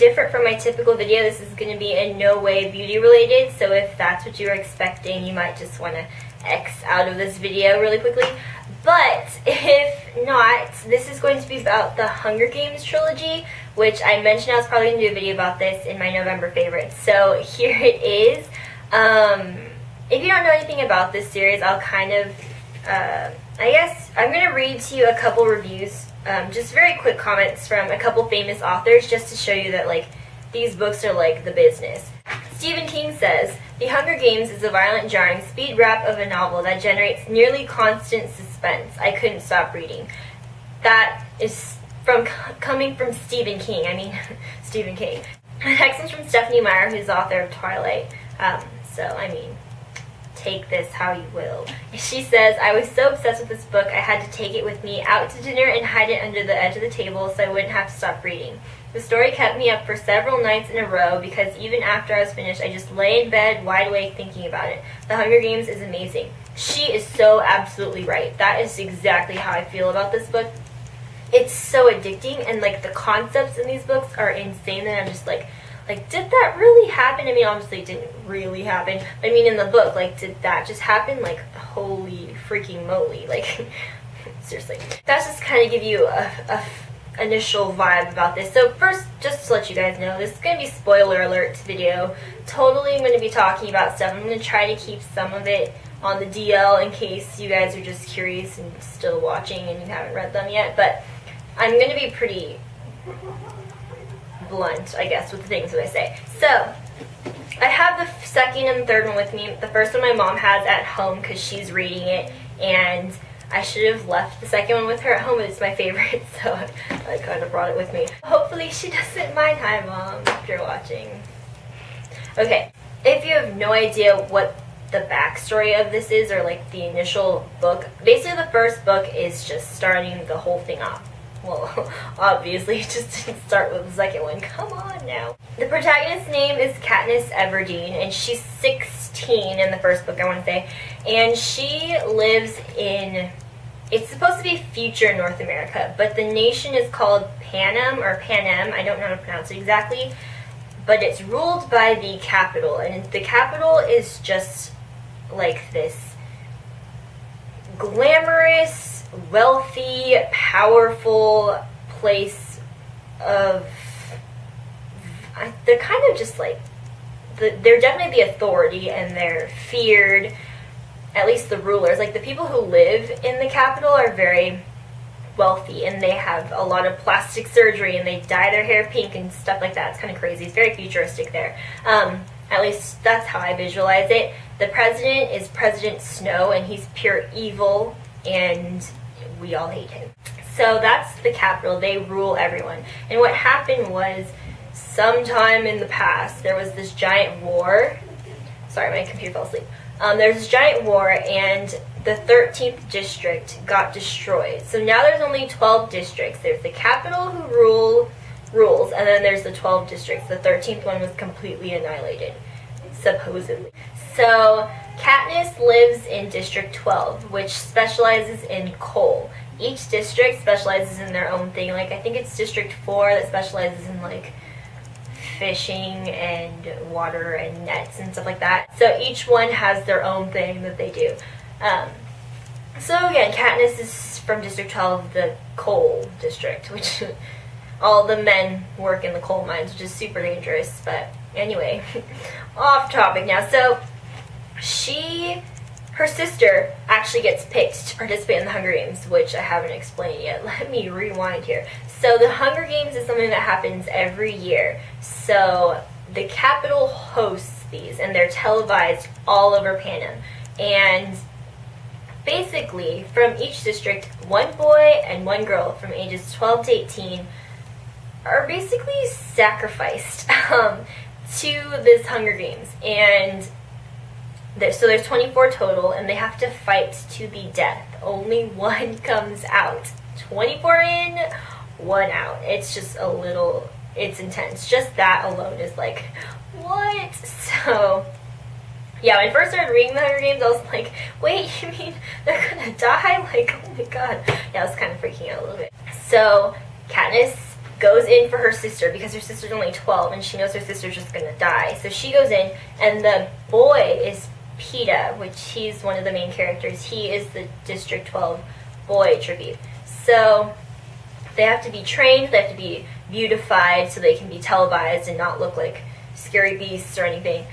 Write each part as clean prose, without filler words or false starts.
different from my typical video. This is going to be in no way beauty related, so if that's what you were expecting, you might just want to X out of this video really quickly. But if not, this is going to be about the Hunger Games Trilogy, which I mentioned I was probably going to do a video about this in my November favorites. So here it is. If you don't know anything about this series, I'll kind of, I guess I'm going to read to you a couple reviews, just very quick comments from a couple famous authors, just to show you that, like, these books are like the business. Stephen King says, "The Hunger Games is a violent, jarring speed wrap of a novel that generates nearly constant suspense. I couldn't stop reading." That is coming from Stephen King. I mean, Stephen King. The next one's from Stephanie Meyer, who's the author of Twilight. So, I mean, take this how you will. She says, "I was so obsessed with this book, I had to take it with me out to dinner and hide it under the edge of the table so I wouldn't have to stop reading. The story kept me up for several nights in a row because even after I was finished, I just lay in bed wide awake thinking about it. The Hunger Games is amazing." She is so absolutely right. That is exactly how I feel about this book. It's so addicting, and like the concepts in these books are insane that I'm just like, did that really happen? I mean, obviously it didn't really happen. But I mean, in the book, like, did that just happen? Like, holy freaking moly. Like, seriously. That's just kind of give you a initial vibe about this. So first, just to let you guys know, this is going to be spoiler alert video. Totally I'm going to be talking about stuff. I'm going to try to keep some of it on the DL in case you guys are just curious and still watching and you haven't read them yet. But I'm going to be pretty blunt, I guess, with the things that I say. So, I have the second and third one with me. The first one my mom has at home because she's reading it, and I should have left the second one with her at home. It's my favorite, so I kind of brought it with me. Hopefully she doesn't mind. Hi, Mom, if you're watching. Okay, if you have no idea what the backstory of this is, or like the initial book, basically the first book is just starting the whole thing off. Well, obviously, it just didn't start with the second one. Come on now. The protagonist's name is Katniss Everdeen, and she's 16 in the first book, I want to say. And she lives in, it's supposed to be future North America, but the nation is called Panem, or Panem. I don't know how to pronounce it exactly. But it's ruled by the capital, and the capital is just like this glamorous, wealthy, powerful place of, they're kind of just like, they're definitely the authority, and they're feared, at least the rulers. Like, the people who live in the capital are very wealthy, and they have a lot of plastic surgery, and they dye their hair pink and stuff like that. It's kind of crazy. It's very futuristic there. At least that's how I visualize it. The president is President Snow, and he's pure evil, and we all hate him. So that's the capital. They rule everyone. And what happened was, sometime in the past, there was this giant war. Sorry, my computer fell asleep. There's this giant war, and the 13th district got destroyed. So now there's only 12 districts. There's the capital who rules, and then there's the 12 districts. The 13th one was completely annihilated, supposedly. So Katniss lives in District 12, which specializes in coal. Each district specializes in their own thing. Like, I think it's District 4 that specializes in, like, fishing and water and nets and stuff like that. So each one has their own thing that they do. So again, Katniss is from District 12, the coal district, which all the men work in the coal mines, which is super dangerous. But anyway, off topic now. So her sister actually gets picked to participate in the Hunger Games, which I haven't explained yet. Let me rewind here. So the Hunger Games is something that happens every year. So the capital hosts these, and they're televised all over Panem. And basically, from each district, one boy and one girl from ages 12 to 18 are basically sacrificed to this Hunger Games. And so there's 24 total, and they have to fight to the death. Only one comes out. 24 in, one out. It's just it's intense. Just that alone is like, what? So, yeah, when I first started reading the Hunger Games, I was like, wait, you mean they're gonna die? Like, oh my god. Yeah, I was kind of freaking out a little bit. So, Katniss goes in for her sister because her sister's only 12 and she knows her sister's just gonna die. So she goes in, and the boy is Peeta, which he's one of the main characters. He is the District 12 boy tribute. So they have to be trained, they have to be beautified so they can be televised and not look like scary beasts or anything.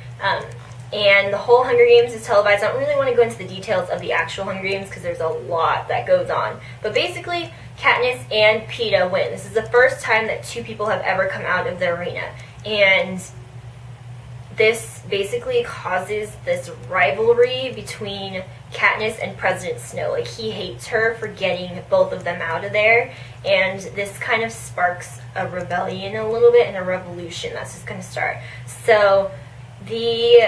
And the whole Hunger Games is televised. I don't really want to go into the details of the actual Hunger Games because there's a lot that goes on. But basically, Katniss and Peeta win. This is the first time that two people have ever come out of the arena. And this basically causes this rivalry between Katniss and President Snow. Like, he hates her for getting both of them out of there. And this kind of sparks a rebellion a little bit and a revolution that's just going to start. So the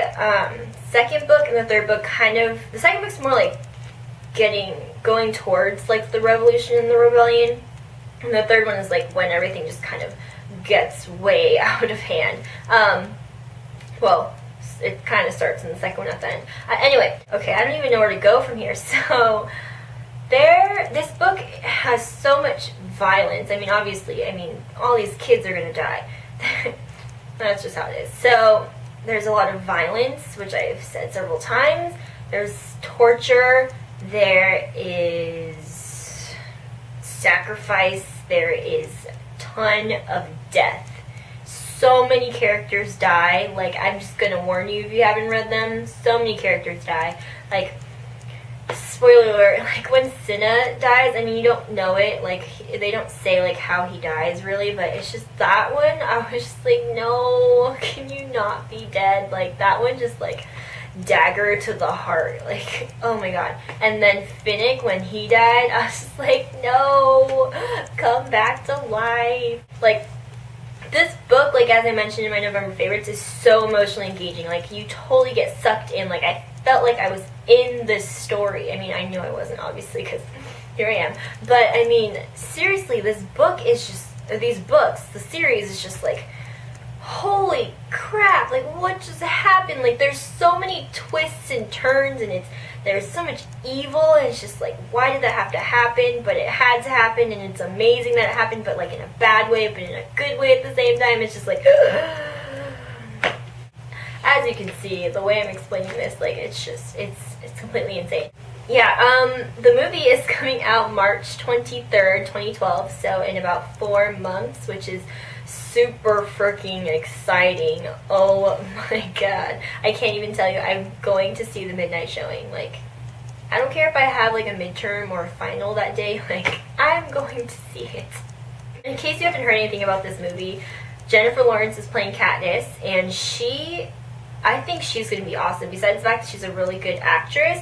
second book and the third book the second book's more like going towards like the revolution and the rebellion, and the third one is like when everything just kind of gets way out of hand. Well, it kind of starts in the second one at the end. Anyway, okay, I don't even know where to go from here. So this book has so much violence. I mean, obviously, all these kids are gonna die. That's just how it is. So there's a lot of violence, which I've said several times. There's torture. There is sacrifice. There is a ton of death. So many characters die. Like, I'm just gonna warn you if you haven't read them. So many characters die. Like, spoiler alert, like when Cinna dies, you don't know it, like they don't say like how he dies really, but it's just that one, I was just like, no, can you not be dead? Like, that one just like dagger to the heart, like, oh my god. And then Finnick, when he died, I was just like, no, come back to life. Like, this book, like as I mentioned in my November favorites, is so emotionally engaging. Like, you totally get sucked in. Like, I felt like I was in this story. I knew I wasn't, obviously, because here I am. But, seriously, this book is just, the series is just like, holy crap, like, what just happened? Like, there's so many twists and turns, and there's so much evil, and it's just like, why did that have to happen? But it had to happen, and it's amazing that it happened, but like in a bad way, but in a good way at the same time. It's just like, as you can see, the way I'm explaining this, like, it's completely insane. Yeah, the movie is coming out March 23rd, 2012, so in about 4 months, which is super freaking exciting. Oh my god. I can't even tell you, I'm going to see the midnight showing. Like, I don't care if I have like a midterm or a final that day, like, I'm going to see it. In case you haven't heard anything about this movie, Jennifer Lawrence is playing Katniss, and I think she's going to be awesome. Besides the fact that she's a really good actress,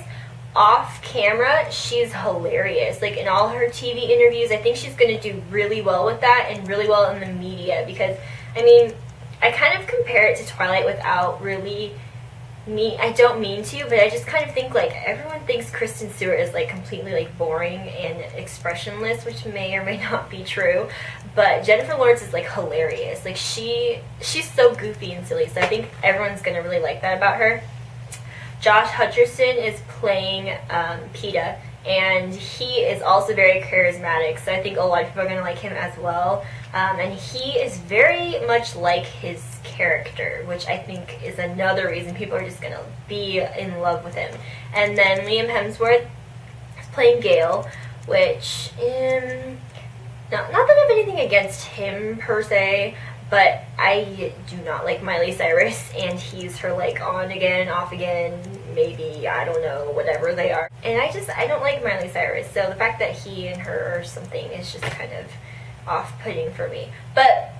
off camera, she's hilarious. Like, in all her TV interviews, I think she's going to do really well with that, and really well in the media, because, I kind of compare it to Twilight without really I don't mean to, but I just kind of think, like, everyone thinks Kristen Stewart is, like, completely, like, boring and expressionless, which may or may not be true, but Jennifer Lawrence is, like, hilarious. Like, she's so goofy and silly, so I think everyone's going to really like that about her. Josh Hutcherson is playing Peeta, and he is also very charismatic, so I think a lot of people are going to like him as well. And he is very much like his character, which I think is another reason people are just going to be in love with him. And then Liam Hemsworth is playing Gale, which, not that I have anything against him per se, but I do not like Miley Cyrus, and he's her, like, on again, off again, maybe, I don't know, whatever they are. And I don't like Miley Cyrus, so the fact that he and her or something is just kind of off-putting for me. But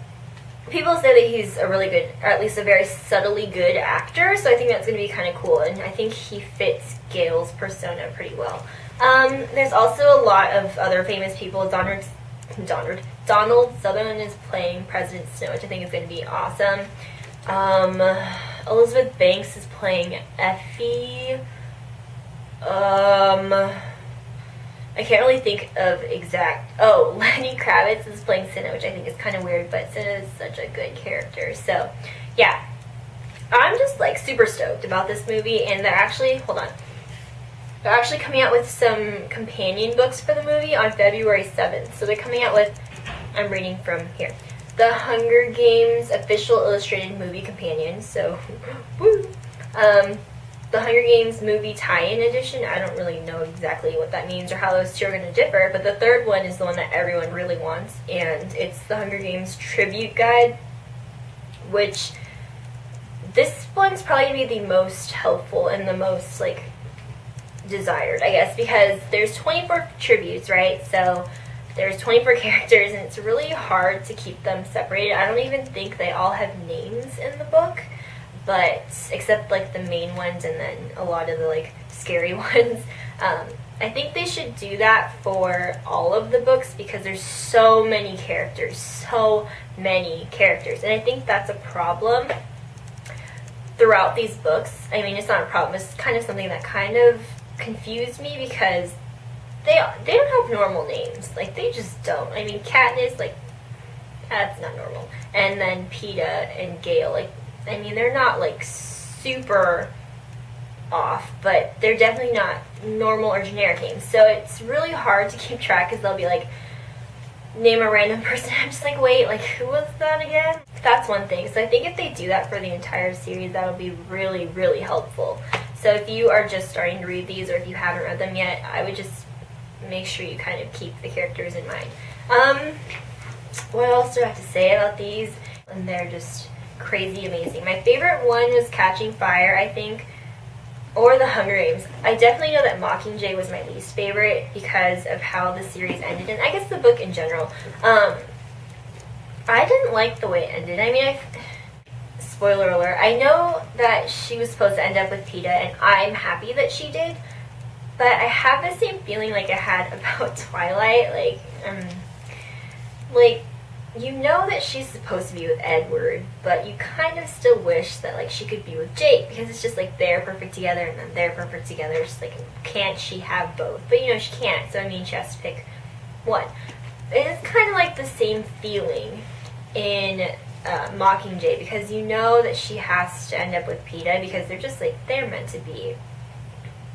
people say that he's a really good, or at least a very subtly good actor, so I think that's going to be kind of cool, and I think he fits Gale's persona pretty well. There's also a lot of other famous people. Donald Sutherland is playing President Snow, which I think is going to be awesome. Elizabeth Banks is playing Effie. I can't really think of Lenny Kravitz is playing Cinna, which I think is kind of weird, but Cinna is such a good character. So, yeah. I'm just, like, super stoked about this movie, and they're actually coming out with some companion books for the movie on February 7th. So they're coming out with, I'm reading from here, the Hunger Games official illustrated movie companion, so woo. The Hunger Games movie tie-in edition. I don't really know exactly what that means or how those two are going to differ, but the third one is the one that everyone really wants, and it's the Hunger Games tribute guide, which this one's probably going to be the most helpful and the most, like, desired, I guess, because there's 24 tributes, right? So there's 24 characters, and it's really hard to keep them separated. I don't even think they all have names in the book, but except like the main ones and then a lot of the like scary ones. I think they should do that for all of the books because there's so many characters, and I think that's a problem throughout these books. I mean, it's not a problem, it's kind of something that kind of confused me because they don't have normal names. Like, they just don't. I mean, Katniss, like, that's not normal. And then Peeta and Gale, like, I mean, they're not, like, super off, but they're definitely not normal or generic names. So it's really hard to keep track because they'll be like, name a random person. I'm just like, wait, like, who was that again? That's one thing. So I think if they do that for the entire series, that'll be really, really helpful. So if you are just starting to read these or if you haven't read them yet, I would just make sure you kind of keep the characters in mind. What else do I have to say about these? And they're just crazy amazing. My favorite one was Catching Fire, I think, or the Hunger Games. I definitely know that Mockingjay was my least favorite because of how the series ended, and I guess the book in general. I didn't like the way it ended. I mean, spoiler alert, I know that she was supposed to end up with Peeta, and I'm happy that she did, but I have the same feeling like I had about Twilight, like, you know that she's supposed to be with Edward, but you kind of still wish that, like, she could be with Jake, because it's just, like, they're perfect together, and then they're perfect together. It's just, like, can't she have both? But, you know, she can't, so, I mean, she has to pick one. And it's kind of like the same feeling in Mockingjay, because you know that she has to end up with Peeta, because they're just, like, they're meant to be.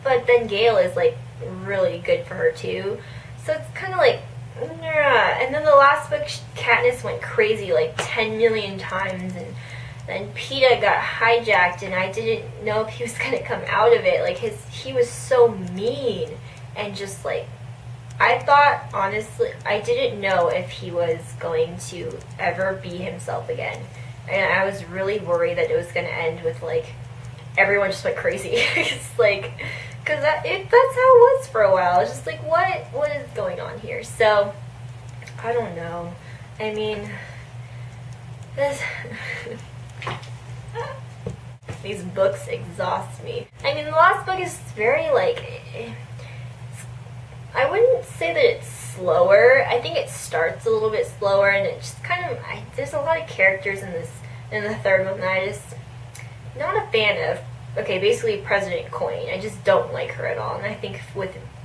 But then Gale is, like, really good for her, too. So it's kind of like, yeah. And then the last book, Katniss went crazy like 10 million times, and then Peeta got hijacked, and I didn't know if he was going to come out of it. Like, he was so mean, and just like, I thought, honestly, I didn't know if he was going to ever be himself again. And I was really worried that it was going to end with, like, everyone just went crazy. It's like, because that's how it was for a while. It's just like, what is going on here? So, I don't know. I mean, these books exhaust me. I mean, the last book is very, like, I wouldn't say that it's slower. I think it starts a little bit slower, and it just kind of, there's a lot of characters in the third one that I just not a fan of. Okay, basically President Coin. I just don't like her at all, and I think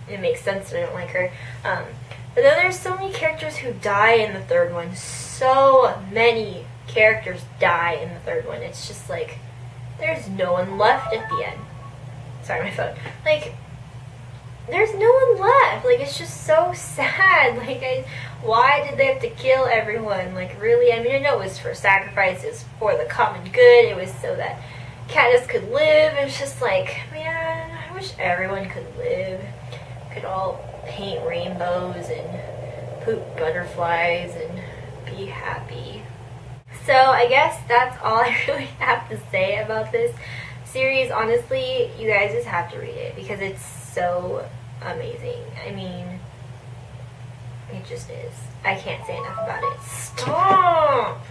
it makes sense that I don't like her. But then there's so many characters who die in the third one. So many characters die in the third one. It's just like, there's no one left at the end. Sorry, my phone. Like, there's no one left. Like, it's just so sad. Like, why did they have to kill everyone? Like, really? I mean, I know it was for sacrifices for the common good. It was so that Katniss could live. It's just like, man, I wish everyone could live. Could all paint rainbows and poop butterflies and be happy. So I guess that's all I really have to say about this series. Honestly, you guys just have to read it because it's so amazing. I mean, it just is. I can't say enough about it. Stop!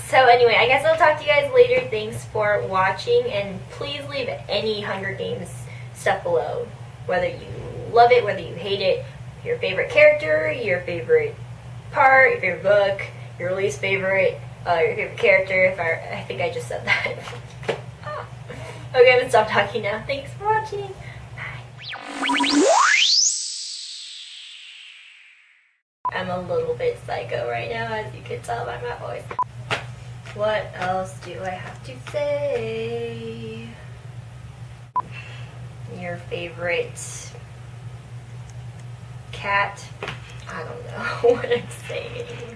So anyway, I guess I'll talk to you guys later. Thanks for watching, and please leave any Hunger Games stuff below. Whether you love it, whether you hate it, your favorite character, your favorite part, your favorite book, your least favorite, your favorite character. I think I just said that. Okay, I'm gonna stop talking now. Thanks for watching. Bye. I'm a little bit psycho right now, as you can tell by my voice. What else do I have to say? Your favorite cat? I don't know what I'm saying anymore.